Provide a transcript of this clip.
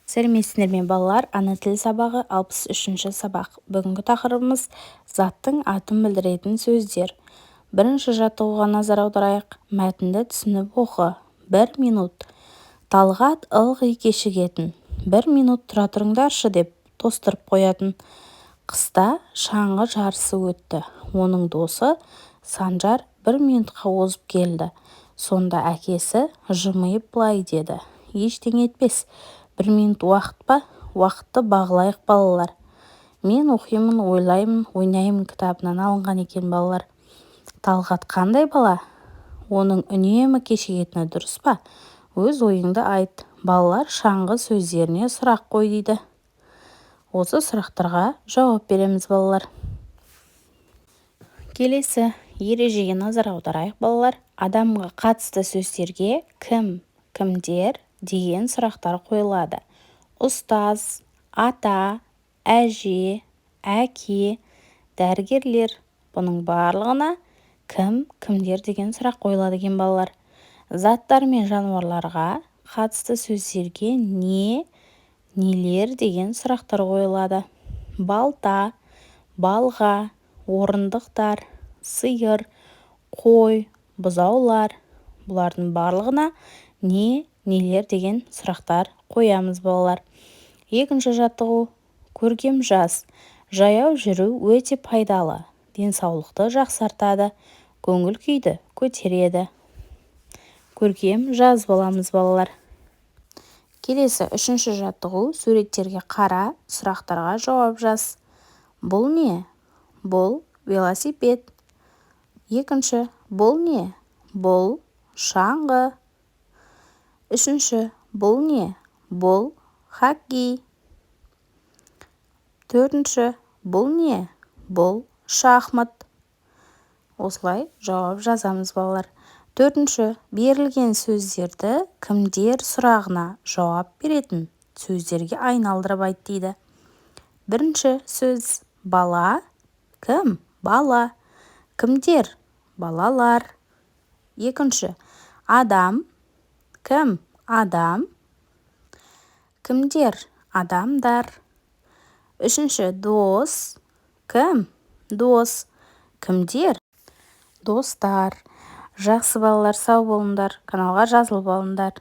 Сәлеметсіздер ме балалар? Ана тілі сабағы 63-ші сабақ. Бүгінгі тақырыбымыз заттың атын білдіретін сөздер. Бірінші жаттығуға назар аударайық. Мәтінді түсініп оқы. 1 минут. Талғат ылғи кешігетін. 1 минут тұра тұрыңдаршы деп тостырып қоятын. Қыста шаңғы жарысы өтті. Оның досы Санжар 1 минутқа озып келді. Сонда әкесі жымиып былай деді: ештеңе етпес. 1 минут уақыт па? Уақытты бағалайық балалар. Мен оқимын, ойлаймын, ойнаймын кітабынан алынған екен балалар. Талғат қандай бала? Оның үнемі кешігетіні дұрыс па? Өз ойыңды айт. Балалар шаңғы сөздеріне сұрақ қой дейді. Осы сұрақтарға жауап береміз балалар. Келесі ережеге назар аударайық балалар. Адамға қатысты сөздерге кім, кімдер деген сұрақтар қойылады. Ұстаз, ата, әже, әке, дәрігерлер. Бұның барлығына кім, кімдер деген сұрақ қойылады екен балалар. Заттар мен жануарларға қатысты сөздерге не, нелер деген сұрақтар қойылады. Балта, балға, орындықтар, сиыр, қой, бұзаулар. Бұлардың барлығына не, нелер деген сұрақтар қоямыз балалар. Екінші жаттығу. Көркем жаз. Жаяу жүру өте пайдалы. Денсаулықты жақсартады, көңіл күйді көтереді. Көркем жаз боламыз балалар. Келесі үшінші жаттығу. Суреттерге қара, сұрақтарға жауап жаз. Бұл не? Бұл велосипед. Екінші. Бұл не? Бұл шаңғы. Үшінші. Бұл не? Бұл хоккей. Төртінші. Бұл не? Бұл шахмат. Осылай жауап жазамыз балалар. Төртінші. Берілген сөздерді кімдер сұрағына жауап беретін сөздерге айналдырып айт дейді. Бірінші сөз. Бала. Кім? Бала. Кімдер? Балалар. Екінші. Адам. Кім? Адам. Кімдер? Адамдар. Үшінші. Дос. Кім? Дос. Кімдер? Достар. Жақсы балалар, сау болыңдар. Каналға жазылып алыңдар.